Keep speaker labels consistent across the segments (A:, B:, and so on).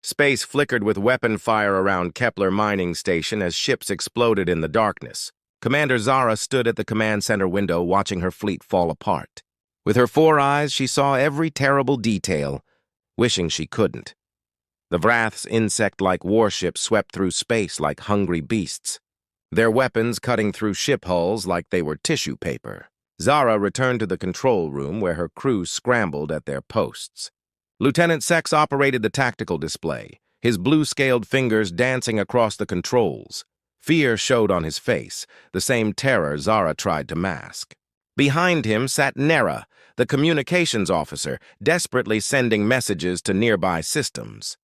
A: Space flickered with weapon fire around Kepler mining station as ships exploded in the darkness. Commander Zara stood at the command center window watching her fleet fall apart. With her 4 eyes, she saw every terrible detail, wishing she couldn't. The Vrath's insect-like warships swept through space like hungry beasts, their weapons cutting through ship hulls like they were tissue paper. Zara returned to the control room where her crew scrambled at their posts. Lieutenant Sex operated the tactical display, his blue-scaled fingers dancing across the controls. Fear showed on his face, the same terror Zara tried to mask. Behind him sat Nera, the communications officer, desperately sending messages to nearby systems.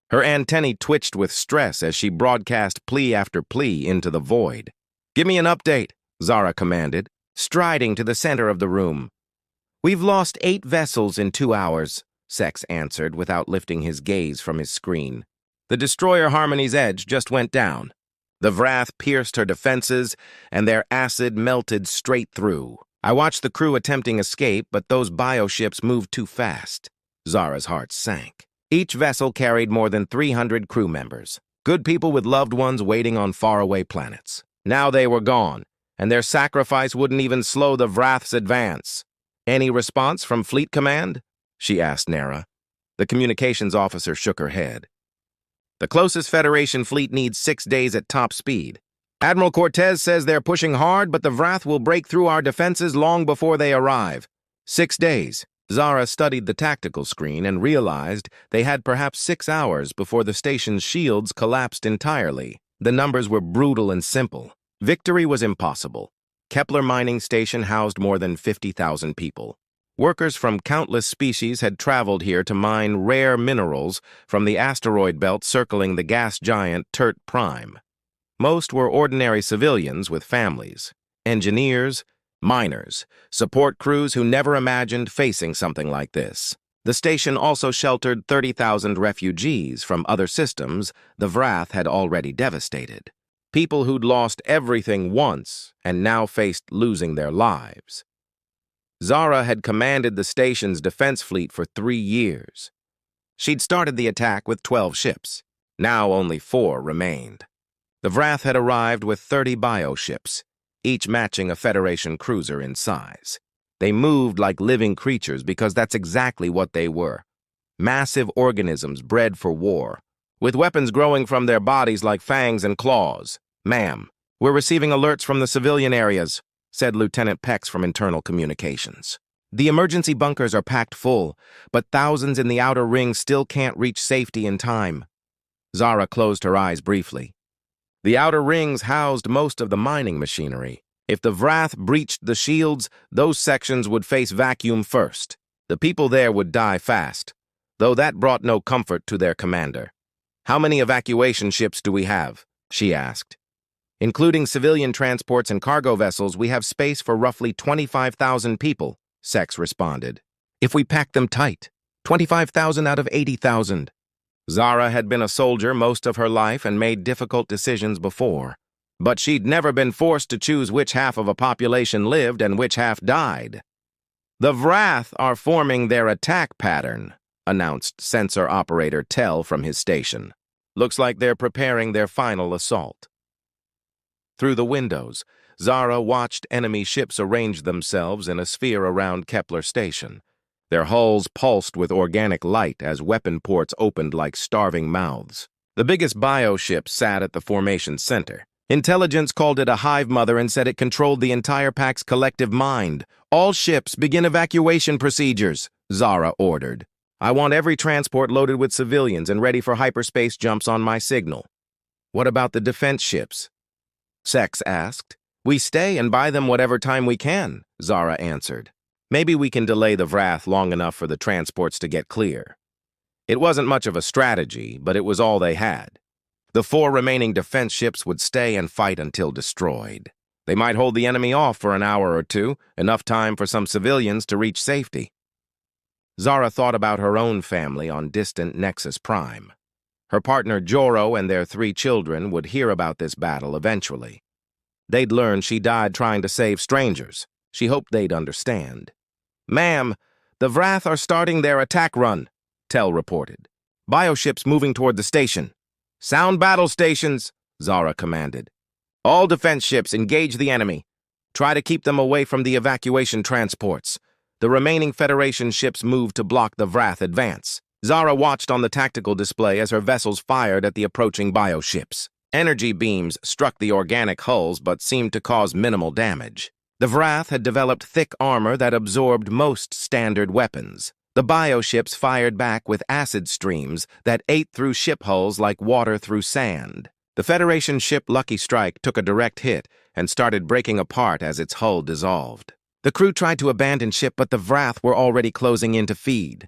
A: Her antennae twitched with stress as she broadcast plea after plea into the void. "Give me an update," Zara commanded, striding to the center of the room. "We've lost 8 vessels in 2 hours," Sex answered without lifting his gaze from his screen. The destroyer Harmony's edge just went down. The Vrath pierced her defenses, and their acid melted straight through. "I watched the crew attempting escape, but those bioships moved too fast." Zara's heart sank. Each vessel carried more than 300 crew members, good people with loved ones waiting on faraway planets. Now they were gone, and their sacrifice wouldn't even slow the Vrath's advance. "Any response from Fleet Command?" she asked Nera. The communications officer shook her head. "The closest Federation fleet needs 6 days at top speed. Admiral Cortez says they're pushing hard, but the Vrath will break through our defenses long before they arrive. 6 days. Zara studied the tactical screen and realized they had perhaps 6 hours before the station's shields collapsed entirely. The numbers were brutal and simple. Victory was impossible. Kepler mining station housed more than 50,000 people. Workers from countless species had traveled here to mine rare minerals from the asteroid belt circling the gas giant Tert Prime. Most were ordinary civilians with families, engineers, miners, support crews who never imagined facing something like this. The station also sheltered 30,000 refugees from other systems the Vrath had already devastated. People who'd lost everything once and now faced losing their lives. Zara had commanded the station's defense fleet for 3 years. She'd started the attack with 12 ships. Now only 4 remained. The Vrath had arrived with 30 bioships, each matching a Federation cruiser in size. They moved like living creatures because that's exactly what they were. Massive organisms bred for war, with weapons growing from their bodies like fangs and claws. "Ma'am, we're receiving alerts from the civilian areas," said Lieutenant Pex from internal communications. "The emergency bunkers are packed full, but thousands in the outer ring still can't reach safety in time." Zara closed her eyes briefly. The outer rings housed most of the mining machinery. If the Vrath breached the shields, those sections would face vacuum first. The people there would die fast, though that brought no comfort to their commander. "How many evacuation ships do we have?" she asked. "Including civilian transports and cargo vessels, we have space for roughly 25,000 people," Sex responded. "If we pack them tight, 25,000 out of 80,000. Zara had been a soldier most of her life and made difficult decisions before. But she'd never been forced to choose which half of a population lived and which half died. "The Vrath are forming their attack pattern," announced sensor operator Tell from his station. "Looks like they're preparing their final assault." Through the windows, Zara watched enemy ships arrange themselves in a sphere around Kepler Station. Their hulls pulsed with organic light as weapon ports opened like starving mouths. The biggest bioship sat at the formation center. Intelligence called it a hive mother and said it controlled the entire pack's collective mind. "All ships begin evacuation procedures," Zara ordered. "I want every transport loaded with civilians and ready for hyperspace jumps on my signal." "What about the defense ships?" Sex asked. "We stay and buy them whatever time we can," Zara answered. "Maybe we can delay the Vrath long enough for the transports to get clear." It wasn't much of a strategy, but it was all they had. The 4 remaining defense ships would stay and fight until destroyed. They might hold the enemy off for an hour or 2, enough time for some civilians to reach safety. Zara thought about her own family on distant Nexus Prime. Her partner Joro and their 3 children would hear about this battle eventually. They'd learn she died trying to save strangers. She hoped they'd understand. "Ma'am, the Vrath are starting their attack run," Tell reported. Bioships moving toward the station. Sound battle stations, Zara commanded. All defense ships engage the enemy. Try to keep them away from the evacuation transports. The remaining Federation ships moved to block the Vrath advance. Zara watched on the tactical display as her vessels fired at the approaching bioships. Energy beams struck the organic hulls but seemed to cause minimal damage. The Vrath had developed thick armor that absorbed most standard weapons. The bioships fired back with acid streams that ate through ship hulls like water through sand. The Federation ship Lucky Strike took a direct hit and started breaking apart as its hull dissolved. The crew tried to abandon ship, but the Vrath were already closing in to feed.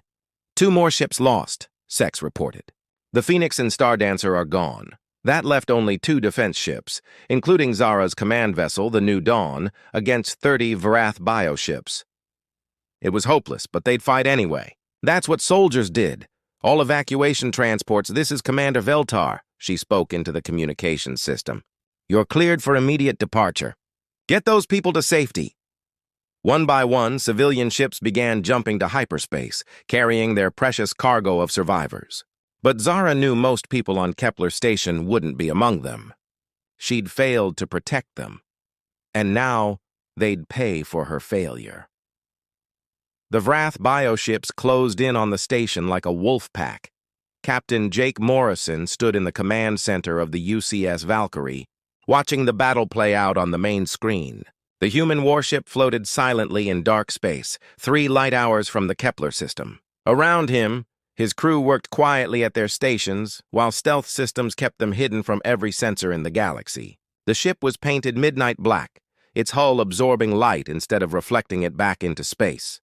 A: 2 more ships lost, Sex reported. The Phoenix and Stardancer are gone. That left only 2 defense ships, including Zara's command vessel, the New Dawn, against 30 Vrath bioships. It was hopeless, but they'd fight anyway. That's what soldiers did. All evacuation transports, this is Commander Veltar, she spoke into the communications system. You're cleared for immediate departure. Get those people to safety. One by one, civilian ships began jumping to hyperspace, carrying their precious cargo of survivors. But Zara knew most people on Kepler Station wouldn't be among them. She'd failed to protect them, and now they'd pay for her failure. The Vrath bioships closed in on the station like a wolf pack. Captain Jake Morrison stood in the command center of the UCS Valkyrie, watching the battle play out on the main screen. The human warship floated silently in dark space, 3 light hours from the Kepler system. Around him, his crew worked quietly at their stations, while stealth systems kept them hidden from every sensor in the galaxy. The ship was painted midnight black, its hull absorbing light instead of reflecting it back into space.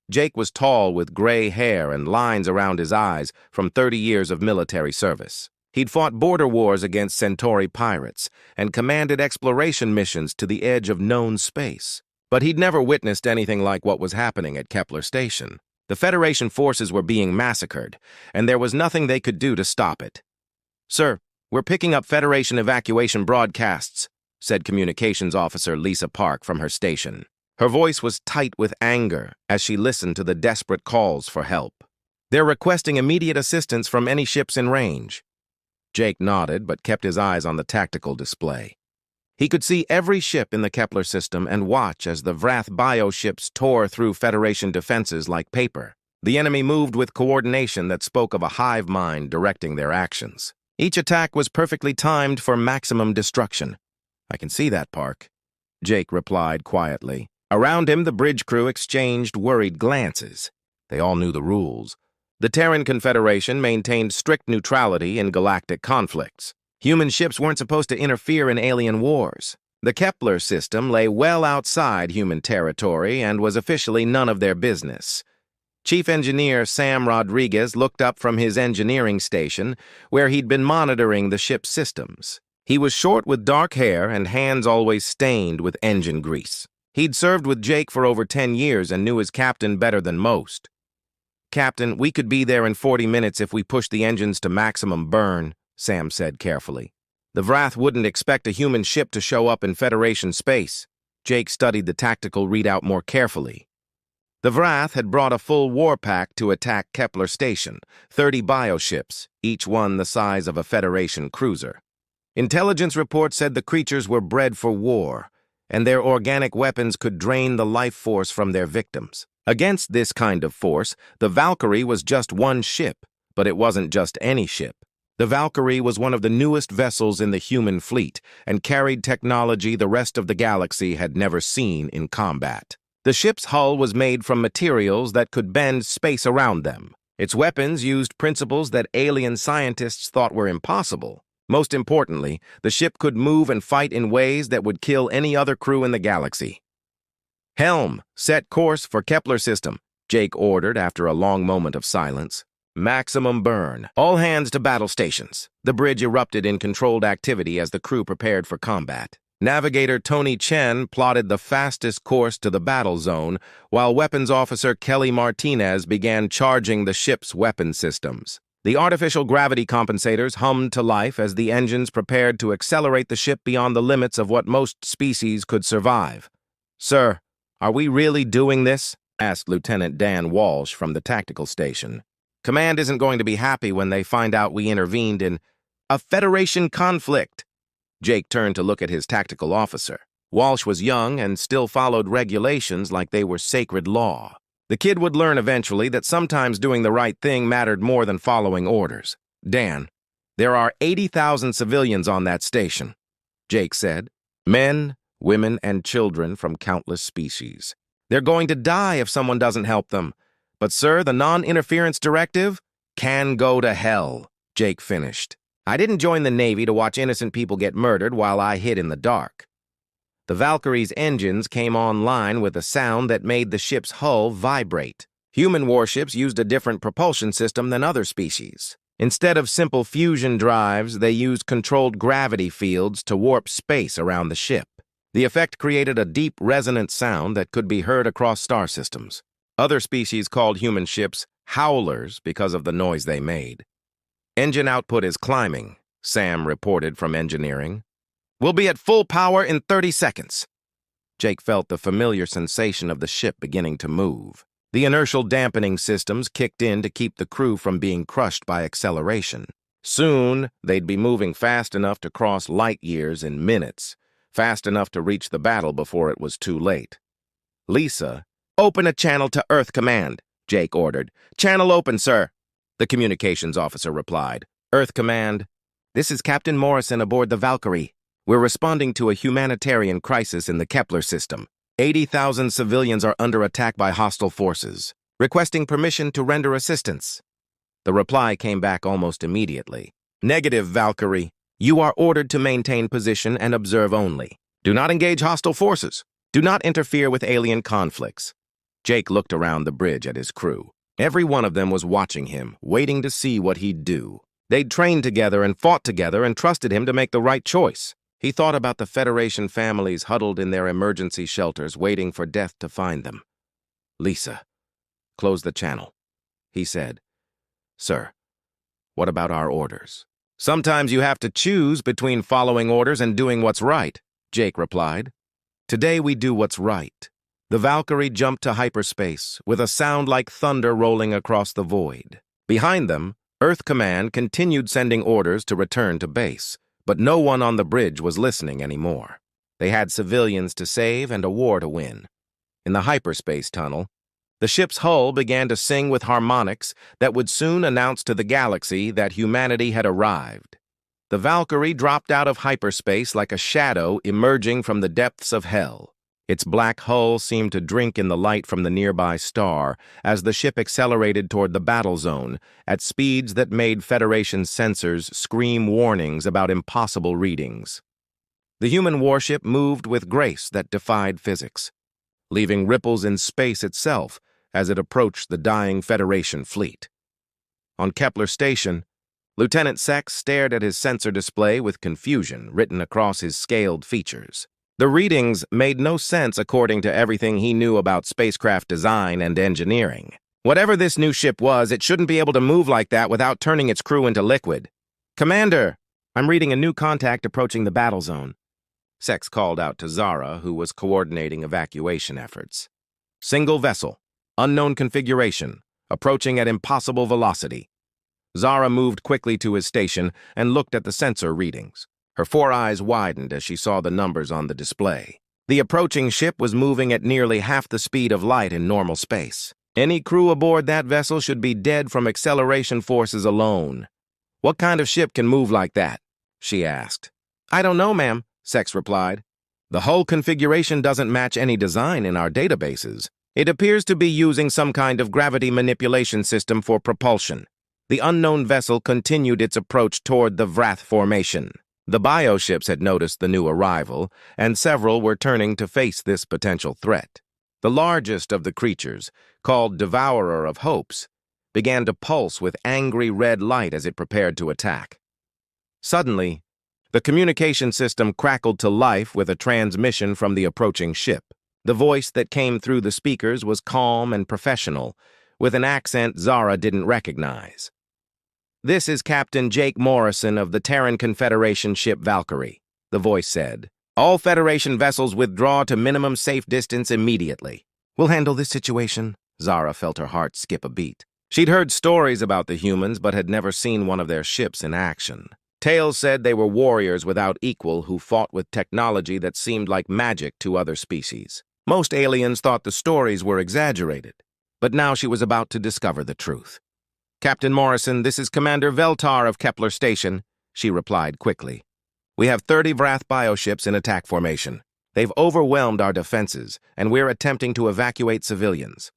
A: Jake was tall with gray hair and lines around his eyes from 30 years of military service. He'd fought border wars against Centauri pirates and commanded exploration missions to the edge of known space. But he'd never witnessed anything like what was happening at Kepler Station. The Federation forces were being massacred, and there was nothing they could do to stop it. "Sir, we're picking up Federation evacuation broadcasts," said Communications Officer Lisa Park from her station. Her voice was tight with anger as she listened to the desperate calls for help. "They're requesting immediate assistance from any ships in range." Jake nodded but kept his eyes on the tactical display. He could see every ship in the Kepler system and watch as the Vrath bioships tore through Federation defenses like paper. The enemy moved with coordination that spoke of a hive mind directing their actions. Each attack was perfectly timed for maximum destruction. "I can see that, Park," Jake replied quietly. Around him, the bridge crew exchanged worried glances. They all knew the rules. The Terran Confederation maintained strict neutrality in galactic conflicts. Human ships weren't supposed to interfere in alien wars. The Kepler system lay well outside human territory and was officially none of their business. Chief Engineer Sam Rodriguez looked up from his engineering station, where he'd been monitoring the ship's systems. He was short with dark hair and hands always stained with engine grease. He'd served with Jake for over 10 years and knew his captain better than most. "Captain, we could be there in 40 minutes if we pushed the engines to maximum burn," Sam said carefully. "The Vrath wouldn't expect a human ship to show up in Federation space." Jake studied the tactical readout more carefully. The Vrath had brought a full war pack to attack Kepler Station, 30 bioships, each one the size of a Federation cruiser. Intelligence reports said the creatures were bred for war, and their organic weapons could drain the life force from their victims. Against this kind of force, the Valkyrie was just one ship, but it wasn't just any ship. The Valkyrie was one of the newest vessels in the human fleet and carried technology the rest of the galaxy had never seen in combat. The ship's hull was made from materials that could bend space around them. Its weapons used principles that alien scientists thought were impossible. Most importantly, the ship could move and fight in ways that would kill any other crew in the galaxy. "Helm, set course for Kepler system," Jake ordered after a long moment of silence. "Maximum burn. All hands to battle stations." The bridge erupted in controlled activity as the crew prepared for combat. Navigator Tony Chen plotted the fastest course to the battle zone, while Weapons Officer Kelly Martinez began charging the ship's weapon systems. The artificial gravity compensators hummed to life as the engines prepared to accelerate the ship beyond the limits of what most species could survive. "Sir, are we really doing this?" asked Lieutenant Dan Walsh from the tactical station. Command isn't going to be happy when they find out we intervened in a Federation conflict. Jake turned to look at his tactical officer. Walsh was young and still followed regulations like they were sacred law. The kid would learn eventually that sometimes doing the right thing mattered more than following orders. Dan, there are 80,000 civilians on that station, Jake said. Men, women, and children from countless species. They're going to die if someone doesn't help them. But, sir, the non-interference directive can go to hell, Jake finished. I didn't join the Navy to watch innocent people get murdered while I hid in the dark. The Valkyrie's engines came online with a sound that made the ship's hull vibrate. Human warships used a different propulsion system than other species. Instead of simple fusion drives, they used controlled gravity fields to warp space around the ship. The effect created a deep, resonant sound that could be heard across star systems. Other species called human ships howlers because of the noise they made. Engine output is climbing, Sam reported from engineering. We'll be at full power in 30 seconds. Jake felt the familiar sensation of the ship beginning to move. The inertial dampening systems kicked in to keep the crew from being crushed by acceleration. Soon, they'd be moving fast enough to cross light years in minutes, fast enough to reach the battle before it was too late. Lisa, open a channel to Earth Command, Jake ordered. Channel open, sir, the communications officer replied. Earth Command, this is Captain Morrison aboard the Valkyrie. We're responding to a humanitarian crisis in the Kepler system. 80,000 civilians are under attack by hostile forces, requesting permission to render assistance. The reply came back almost immediately. Negative, Valkyrie. You are ordered to maintain position and observe only. Do not engage hostile forces. Do not interfere with alien conflicts. Jake looked around the bridge at his crew. Every one of them was watching him, waiting to see what he'd do. They'd trained together and fought together and trusted him to make the right choice. He thought about the Federation families huddled in their emergency shelters, waiting for death to find them. Lisa, close the channel, he said. Sir, what about our orders? Sometimes you have to choose between following orders and doing what's right, Jake replied. Today we do what's right. The Valkyrie jumped to hyperspace, with a sound like thunder rolling across the void. Behind them, Earth Command continued sending orders to return to base. But no one on the bridge was listening anymore. They had civilians to save and a war to win. In the hyperspace tunnel, the ship's hull began to sing with harmonics that would soon announce to the galaxy that humanity had arrived. The Valkyrie dropped out of hyperspace like a shadow emerging from the depths of hell. Its black hull seemed to drink in the light from the nearby star as the ship accelerated toward the battle zone at speeds that made Federation sensors scream warnings about impossible readings. The human warship moved with grace that defied physics, leaving ripples in space itself as it approached the dying Federation fleet. On Kepler Station, Lieutenant Sex stared at his sensor display with confusion written across his scaled features. The readings made no sense according to everything he knew about spacecraft design and engineering. Whatever this new ship was, it shouldn't be able to move like that without turning its crew into liquid. Commander, I'm reading a new contact approaching the battle zone. Sex called out to Zara, who was coordinating evacuation efforts. Single vessel, unknown configuration, approaching at impossible velocity. Zara moved quickly to his station and looked at the sensor readings. Her four eyes widened as she saw the numbers on the display. The approaching ship was moving at nearly half the speed of light in normal space. Any crew aboard that vessel should be dead from acceleration forces alone. What kind of ship can move like that? She asked. I don't know, ma'am, Sex replied. The hull configuration doesn't match any design in our databases. It appears to be using some kind of gravity manipulation system for propulsion. The unknown vessel continued its approach toward the Vrath formation. The bioships had noticed the new arrival, and several were turning to face this potential threat. The largest of the creatures, called Devourer of Hopes, began to pulse with angry red light as it prepared to attack. Suddenly, the communication system crackled to life with a transmission from the approaching ship. The voice that came through the speakers was calm and professional, with an accent Zara didn't recognize. This is Captain Jake Morrison of the Terran Confederation ship Valkyrie, the voice said. All Federation vessels withdraw to minimum safe distance immediately. We'll handle this situation. Zara felt her heart skip a beat. She'd heard stories about the humans but had never seen one of their ships in action. Tales said they were warriors without equal who fought with technology that seemed like magic to other species. Most aliens thought the stories were exaggerated, but now she was about to discover the truth. "Captain Morrison, this is Commander Veltar of Kepler Station," she replied quickly. "We have 30 Vrath bioships in attack formation. They've overwhelmed our defenses, and we're attempting to evacuate civilians."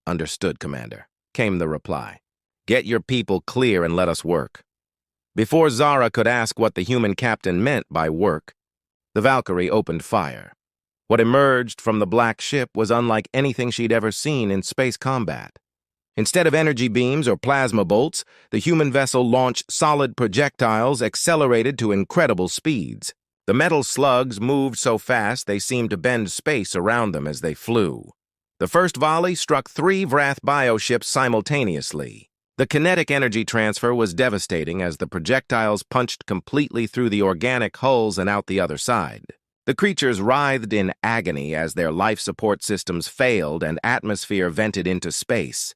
A: "Understood, Commander," came the reply. "Get your people clear and let us work." Before Zara could ask what the human captain meant by work, the Valkyrie opened fire. What emerged from the black ship was unlike anything she'd ever seen in space combat. Instead of energy beams or plasma bolts, the human vessel launched solid projectiles accelerated to incredible speeds. The metal slugs moved so fast they seemed to bend space around them as they flew. The first volley struck 3 Vrath bioships simultaneously. The kinetic energy transfer was devastating as the projectiles punched completely through the organic hulls and out the other side. The creatures writhed in agony as their life support systems failed and atmosphere vented into space.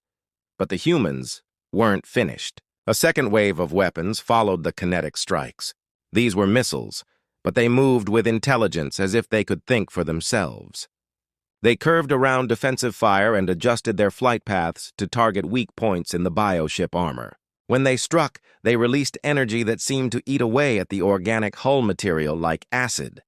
A: But the humans weren't finished. A second wave of weapons followed the kinetic strikes. These were missiles, but they moved with intelligence as if they could think for themselves. They curved around defensive fire and adjusted their flight paths to target weak points in the bioship armor. When they struck, they released energy that seemed to eat away at the organic hull material like acid.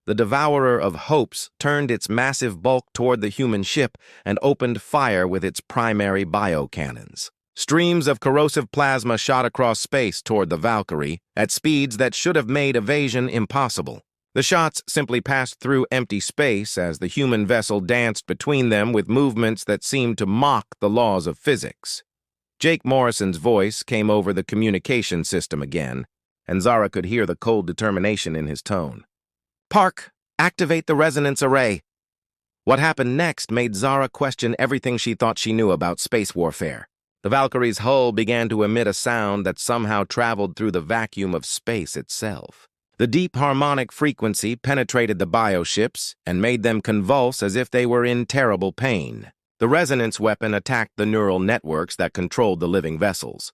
A: The Devourer of Hopes turned its massive bulk toward the human ship and opened fire with its primary biocannons. Streams of corrosive plasma shot across space toward the Valkyrie at speeds that should have made evasion impossible. The shots simply passed through empty space as the human vessel danced between them with movements that seemed to mock the laws of physics. Jake Morrison's voice came over the communication system again, and Zara could hear the cold determination in his tone. "Park, activate the resonance array." What happened next made Zara question everything she thought she knew about space warfare. The Valkyrie's hull began to emit a sound that somehow traveled through the vacuum of space itself. The deep harmonic frequency penetrated the bioships and made them convulse as if they were in terrible pain. The resonance weapon attacked the neural networks that controlled the living vessels.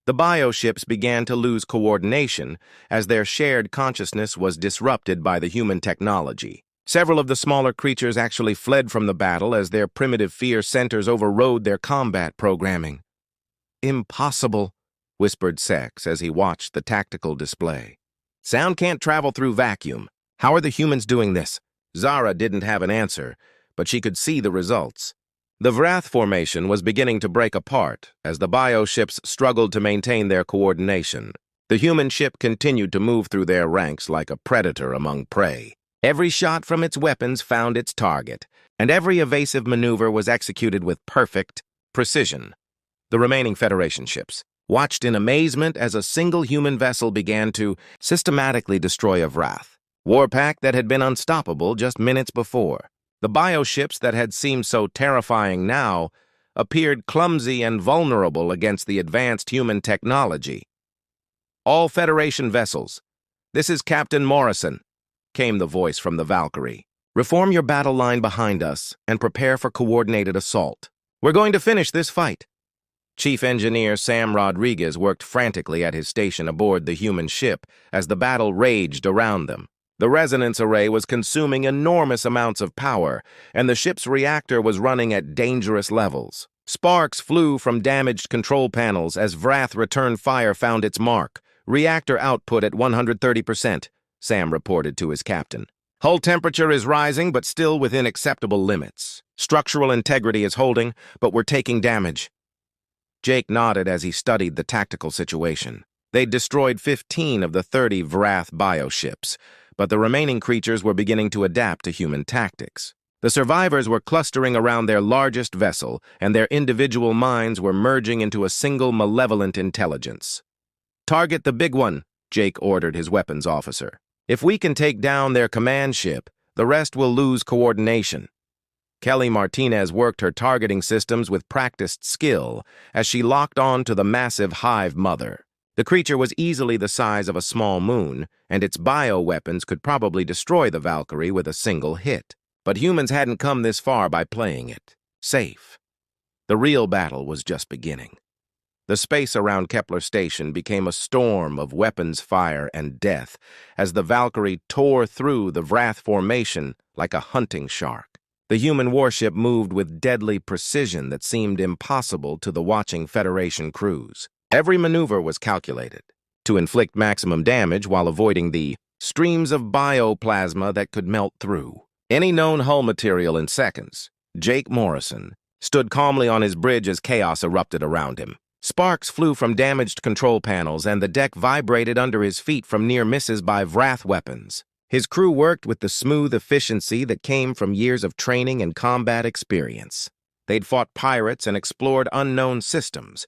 A: The bioships began to lose coordination as their shared consciousness was disrupted by the human technology. Several of the smaller creatures actually fled from the battle as their primitive fear centers overrode their combat programming. "Impossible," whispered Sex as he watched the tactical display. "Sound can't travel through vacuum. How are the humans doing this?" Zara didn't have an answer, but she could see the results. The Vrath formation was beginning to break apart as the bioships struggled to maintain their coordination. The human ship continued to move through their ranks like a predator among prey. Every shot from its weapons found its target, and every evasive maneuver was executed with perfect precision. The remaining Federation ships watched in amazement as a single human vessel began to systematically destroy a Vrath, warpack that had been unstoppable just minutes before. The bioships that had seemed so terrifying now appeared clumsy and vulnerable against the advanced human technology. "All Federation vessels, this is Captain Morrison," came the voice from the Valkyrie. "Reform your battle line behind us and prepare for coordinated assault. We're going to finish this fight." Chief Engineer Sam Rodriguez worked frantically at his station aboard the human ship as the battle raged around them. The resonance array was consuming enormous amounts of power, and the ship's reactor was running at dangerous levels. Sparks flew from damaged control panels as Vrath return fire found its mark. "Reactor output at 130%, Sam reported to his captain. "Hull temperature is rising, but still within acceptable limits. Structural integrity is holding, but we're taking damage." Jake nodded as he studied the tactical situation. They'd destroyed 15 of the 30 Vrath bioships, but the remaining creatures were beginning to adapt to human tactics. The survivors were clustering around their largest vessel, and their individual minds were merging into a single malevolent intelligence. "Target the big one," Jake ordered his weapons officer. "If we can take down their command ship, the rest will lose coordination." Kelly Martinez worked her targeting systems with practiced skill as she locked on to the massive hive mother. The creature was easily the size of a small moon, and its bioweapons could probably destroy the Valkyrie with a single hit. But humans hadn't come this far by playing it safe. The real battle was just beginning. The space around Kepler Station became a storm of weapons fire and death as the Valkyrie tore through the Vrath formation like a hunting shark. The human warship moved with deadly precision that seemed impossible to the watching Federation crews. Every maneuver was calculated to inflict maximum damage while avoiding the streams of bioplasma that could melt through any known hull material in seconds. Jake Morrison stood calmly on his bridge as chaos erupted around him. Sparks flew from damaged control panels, and the deck vibrated under his feet from near misses by Vrath weapons. His crew worked with the smooth efficiency that came from years of training and combat experience. They'd fought pirates and explored unknown systems,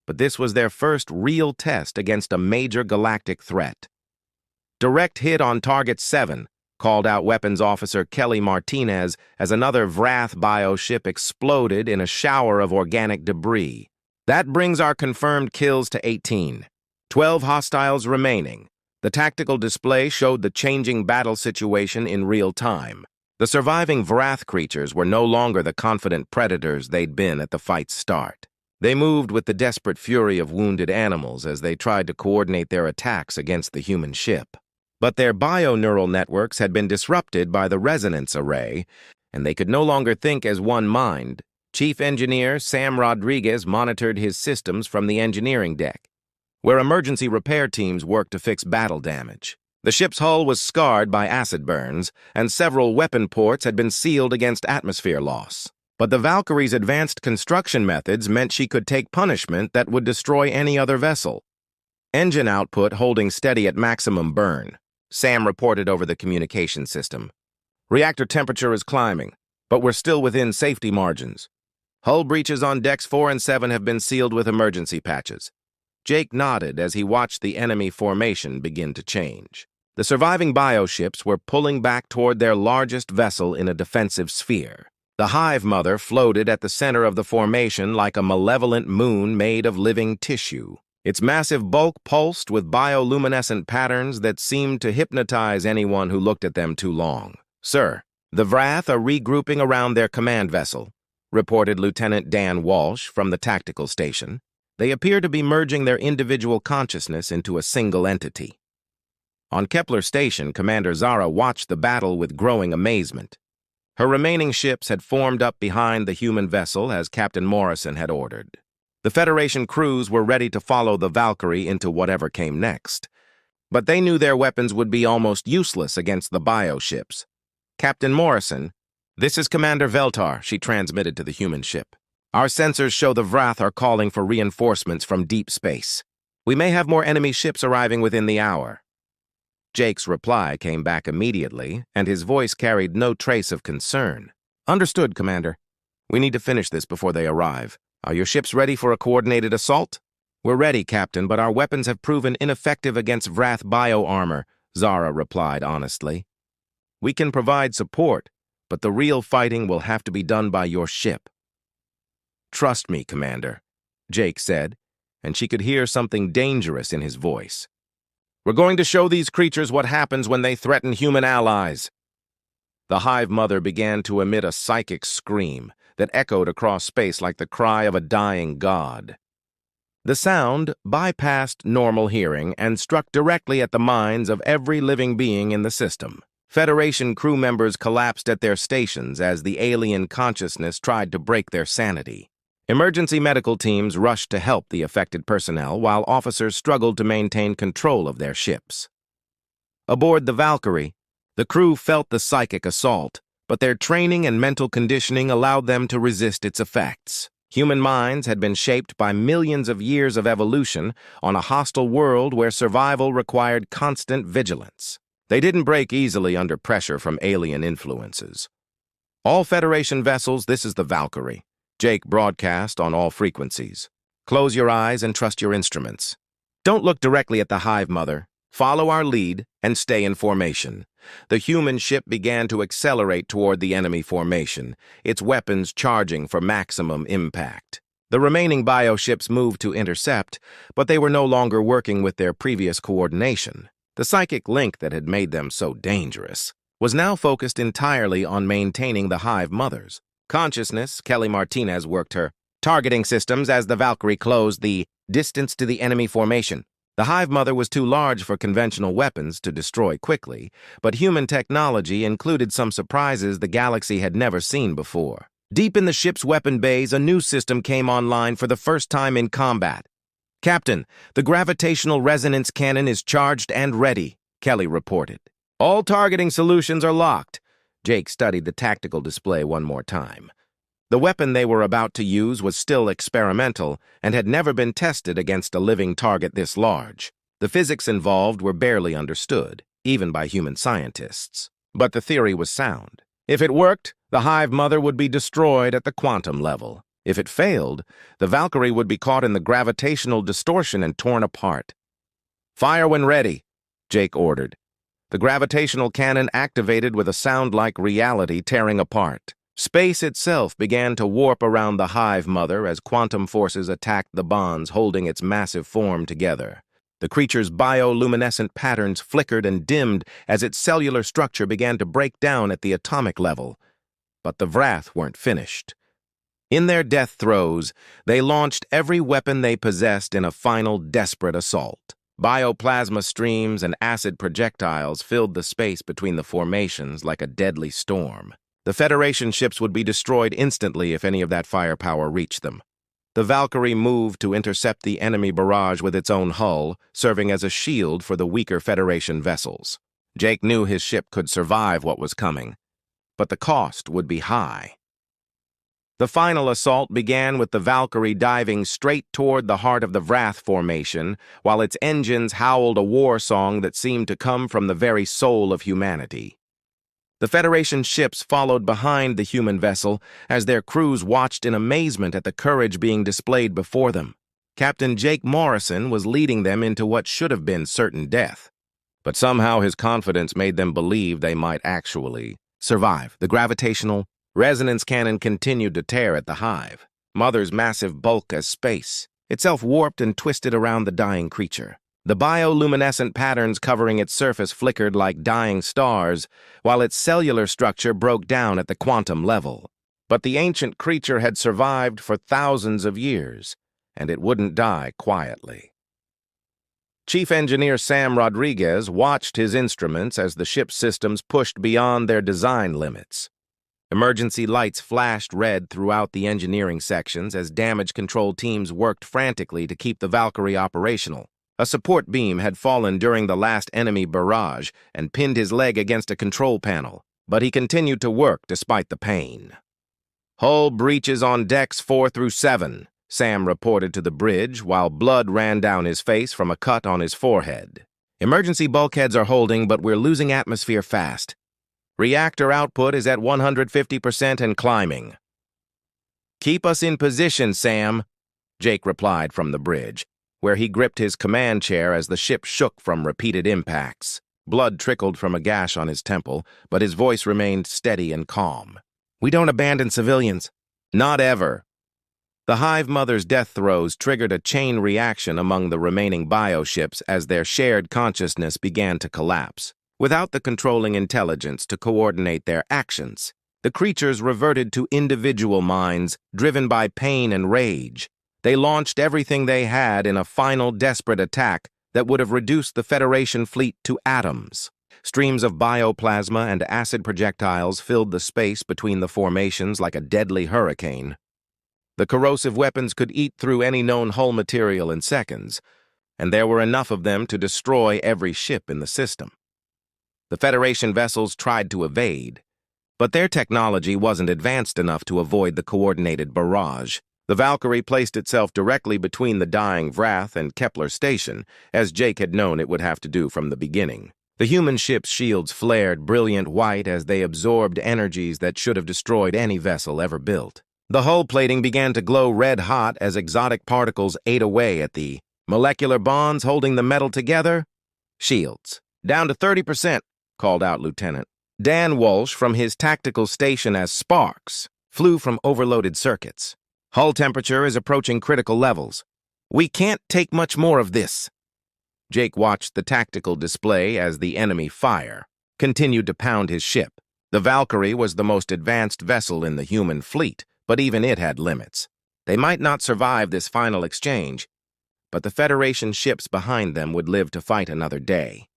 A: but this was their first real test against a major galactic threat. Direct hit on Target 7, called out Weapons Officer Kelly Martinez as another Vrath bioship exploded in a shower of organic debris. That brings our confirmed kills to 18. 12 hostiles remaining. The tactical display showed the changing battle situation in real time. The surviving Vrath creatures were no longer the confident predators they'd been at the fight's start. They moved with the desperate fury of wounded animals as they tried to coordinate their attacks against the human ship. But their bio-neural networks had been disrupted by the resonance array, and they could no longer think as one mind. Chief Engineer Sam Rodriguez monitored his systems from the engineering deck, where emergency repair teams worked to fix battle damage. The ship's hull was scarred by acid burns, and several weapon ports had been sealed against atmosphere loss. But the Valkyrie's advanced construction methods meant she could take punishment that would destroy any other vessel. Engine output holding steady at maximum burn. Sam reported over the communication system. Reactor temperature is climbing, but we're still within safety margins. Hull breaches on decks 4 and 7 have been sealed with emergency patches. Jake nodded as he watched the enemy formation begin to change. The surviving bioships were pulling back toward their largest vessel in a defensive sphere. The Hive Mother floated at the center of the formation like a malevolent moon made of living tissue. Its massive bulk pulsed with bioluminescent patterns that seemed to hypnotize anyone who looked at them too long. "Sir, the Vrath are regrouping around their command vessel," reported Lieutenant Dan Walsh from the tactical station. "They appear to be merging their individual consciousness into a single entity." On Kepler Station, Commander Zara watched the battle with growing amazement. Her remaining ships had formed up behind the human vessel as Captain Morrison had ordered. The Federation crews were ready to follow the Valkyrie into whatever came next, but they knew their weapons would be almost useless against the bioships. "Captain Morrison, this is Commander Veltar," she transmitted to the human ship. "Our sensors show the Vrath are calling for reinforcements from deep space. We may have more enemy ships arriving within the hour." Jake's reply came back immediately, and his voice carried no trace of concern. "Understood, Commander. We need to finish this before they arrive. Are your ships ready for a coordinated assault?" "We're ready, Captain, but our weapons have proven ineffective against Vrath bio-armor," Zara replied honestly. "We can provide support, but the real fighting will have to be done by your ship." "Trust me, Commander," Jake said, and she could hear something dangerous in his voice. "We're going to show these creatures what happens when they threaten human allies." The Hive Mother began to emit a psychic scream that echoed across space like the cry of a dying god. The sound bypassed normal hearing and struck directly at the minds of every living being in the system. Federation crew members collapsed at their stations as the alien consciousness tried to break their sanity. Emergency medical teams rushed to help the affected personnel while officers struggled to maintain control of their ships. Aboard the Valkyrie, the crew felt the psychic assault, but their training and mental conditioning allowed them to resist its effects. Human minds had been shaped by millions of years of evolution on a hostile world where survival required constant vigilance. They didn't break easily under pressure from alien influences. "All Federation vessels, this is the Valkyrie," Jake broadcast on all frequencies. "Close your eyes and trust your instruments. Don't look directly at the Hive Mother. Follow our lead and stay in formation." The human ship began to accelerate toward the enemy formation, its weapons charging for maximum impact. The remaining bioships moved to intercept, but they were no longer working with their previous coordination. The psychic link that had made them so dangerous was now focused entirely on maintaining the Hive Mother's consciousness. Kelly Martinez worked her Targeting systems as the Valkyrie closed the distance to the enemy formation. The Hive Mother was too large for conventional weapons to destroy quickly, but human technology included some surprises the galaxy had never seen before. Deep in the ship's weapon bays, a new system came online for the first time in combat. "Captain, the gravitational resonance cannon is charged and ready," Kelly reported. "All targeting solutions are locked." Jake studied the tactical display one more time. The weapon they were about to use was still experimental and had never been tested against a living target this large. The physics involved were barely understood, even by human scientists. But the theory was sound. If it worked, the Hive Mother would be destroyed at the quantum level. If it failed, the Valkyrie would be caught in the gravitational distortion and torn apart. "Fire when ready," Jake ordered. The gravitational cannon activated with a sound like reality tearing apart. Space itself began to warp around the Hive Mother as quantum forces attacked the bonds holding its massive form together. The creature's bioluminescent patterns flickered and dimmed as its cellular structure began to break down at the atomic level. But the Vrath weren't finished. In their death throes, they launched every weapon they possessed in a final desperate assault. Bioplasma streams and acid projectiles filled the space between the formations like a deadly storm. The Federation ships would be destroyed instantly if any of that firepower reached them. The Valkyrie moved to intercept the enemy barrage with its own hull, serving as a shield for the weaker Federation vessels. Jake knew his ship could survive what was coming, but the cost would be high. The final assault began with the Valkyrie diving straight toward the heart of the Vrath formation, while its engines howled a war song that seemed to come from the very soul of humanity. The Federation ships followed behind the human vessel as their crews watched in amazement at the courage being displayed before them. Captain Jake Morrison was leading them into what should have been certain death. But somehow his confidence made them believe they might actually survive. The gravitational resonance cannon continued to tear at the Hive Mother's massive bulk as space, itself warped and twisted around the dying creature. The bioluminescent patterns covering its surface flickered like dying stars, while its cellular structure broke down at the quantum level. But the ancient creature had survived for thousands of years, and it wouldn't die quietly. Chief Engineer Sam Rodriguez watched his instruments as the ship's systems pushed beyond their design limits. Emergency lights flashed red throughout the engineering sections as damage control teams worked frantically to keep the Valkyrie operational. A support beam had fallen during the last enemy barrage and pinned his leg against a control panel, but he continued to work despite the pain. "Hull breaches on decks 4 through 7, Sam reported to the bridge while blood ran down his face from a cut on his forehead. "Emergency bulkheads are holding, but we're losing atmosphere fast. Reactor output is at 150% and climbing." "Keep us in position, Sam," Jake replied from the bridge, where he gripped his command chair as the ship shook from repeated impacts. Blood trickled from a gash on his temple, but his voice remained steady and calm. "We don't abandon civilians. Not ever." The Hive Mother's death throes triggered a chain reaction among the remaining bioships as their shared consciousness began to collapse. Without the controlling intelligence to coordinate their actions, the creatures reverted to individual minds driven by pain and rage. They launched everything they had in a final desperate attack that would have reduced the Federation fleet to atoms. Streams of bioplasma and acid projectiles filled the space between the formations like a deadly hurricane. The corrosive weapons could eat through any known hull material in seconds, and there were enough of them to destroy every ship in the system. The Federation vessels tried to evade, but their technology wasn't advanced enough to avoid the coordinated barrage. The Valkyrie placed itself directly between the dying Vrath and Kepler Station, as Jake had known it would have to do from the beginning. The human ship's shields flared brilliant white as they absorbed energies that should have destroyed any vessel ever built. The hull plating began to glow red-hot as exotic particles ate away at the molecular bonds holding the metal together. "Shields. Down to 30%, called out Lieutenant Dan Walsh from his tactical station as sparks flew from overloaded circuits. "Hull temperature is approaching critical levels. We can't take much more of this." Jake watched the tactical display as the enemy fire continued to pound his ship. The Valkyrie was the most advanced vessel in the human fleet, but even it had limits. They might not survive this final exchange, but the Federation ships behind them would live to fight another day.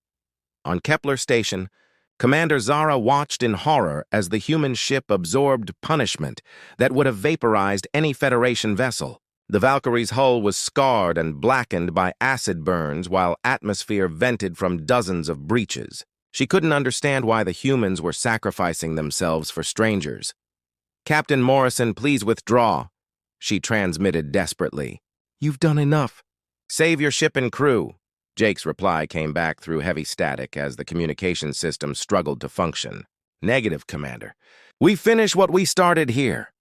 A: On Kepler Station, Commander Zara watched in horror as the human ship absorbed punishment that would have vaporized any Federation vessel. The Valkyrie's hull was scarred and blackened by acid burns while atmosphere vented from dozens of breaches. She couldn't understand why the humans were sacrificing themselves for strangers. "Captain Morrison, please withdraw," she transmitted desperately. "You've done enough. Save your ship and crew." Jake's reply came back through heavy static as the communication system struggled to function. "Negative, Commander. We finish what we started here."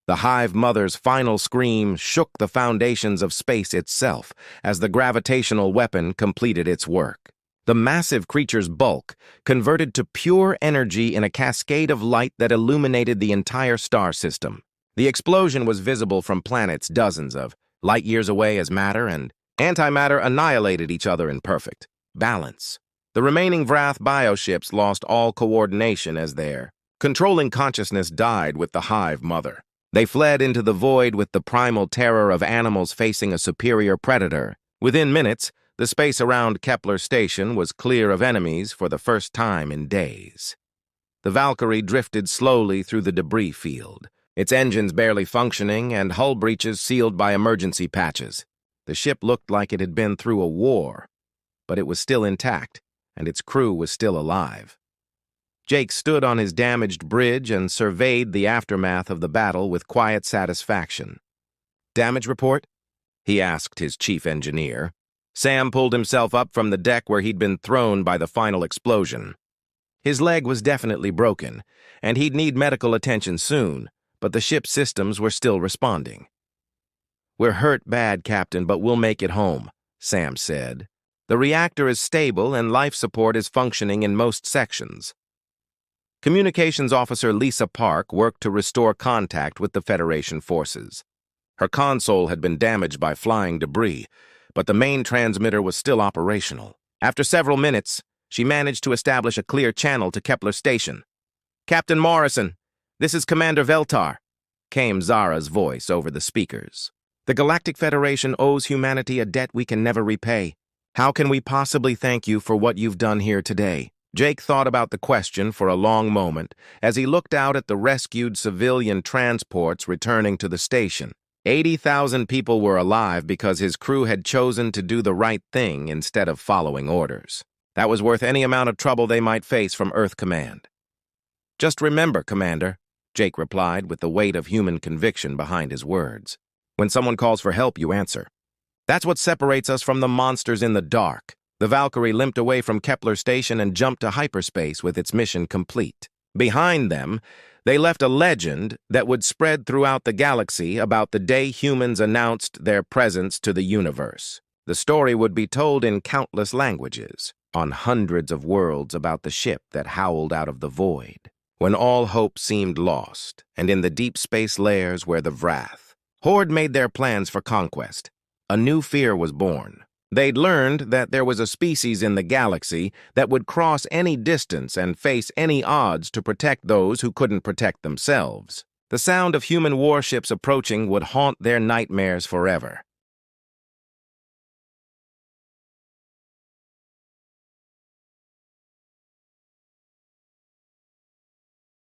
A: The Hive Mother's final scream shook the foundations of space itself as the gravitational weapon completed its work. The massive creature's bulk converted to pure energy in a cascade of light that illuminated the entire star system. The explosion was visible from planets dozens of light-years away as matter and antimatter annihilated each other in perfect balance. The remaining Vrath bioships lost all coordination as their controlling consciousness died with the Hive Mother. They fled into the void with the primal terror of animals facing a superior predator. Within minutes, the space around Kepler Station was clear of enemies for the first time in days. The Valkyrie drifted slowly through the debris field, its engines barely functioning and hull breaches sealed by emergency patches. The ship looked like it had been through a war, but it was still intact, and its crew was still alive. Jake stood on his damaged bridge and surveyed the aftermath of the battle with quiet satisfaction. "Damage report?" he asked his chief engineer. Sam pulled himself up from the deck where he'd been thrown by the final explosion. His leg was definitely broken, and he'd need medical attention soon, but the ship's systems were still responding. "We're hurt bad, Captain, but we'll make it home," Sam said. "The reactor is stable and life support is functioning in most sections." Communications Officer Lisa Park worked to restore contact with the Federation forces. Her console had been damaged by flying debris, but the main transmitter was still operational. After several minutes, she managed to establish a clear channel to Kepler Station. "Captain Morrison, this is Commander Veltar," came Zara's voice over the speakers. "The Galactic Federation owes humanity a debt we can never repay. How can we possibly thank you for what you've done here today?" Jake thought about the question for a long moment as he looked out at the rescued civilian transports returning to the station. 80,000 people were alive because his crew had chosen to do the right thing instead of following orders. That was worth any amount of trouble they might face from Earth Command. "Just remember, Commander," Jake replied with the weight of human conviction behind his words. "When someone calls for help, you answer. That's what separates us from the monsters in the dark." The Valkyrie limped away from Kepler Station and jumped to hyperspace with its mission complete. Behind them, they left a legend that would spread throughout the galaxy about the day humans announced their presence to the universe. The story would be told in countless languages, on hundreds of worlds about the ship that howled out of the void, when all hope seemed lost, and in the deep space layers where the Vrath Horde made their plans for conquest. A new fear was born. They'd learned that there was a species in the galaxy that would cross any distance and face any odds to protect those who couldn't protect themselves. The sound of human warships approaching would haunt their nightmares forever.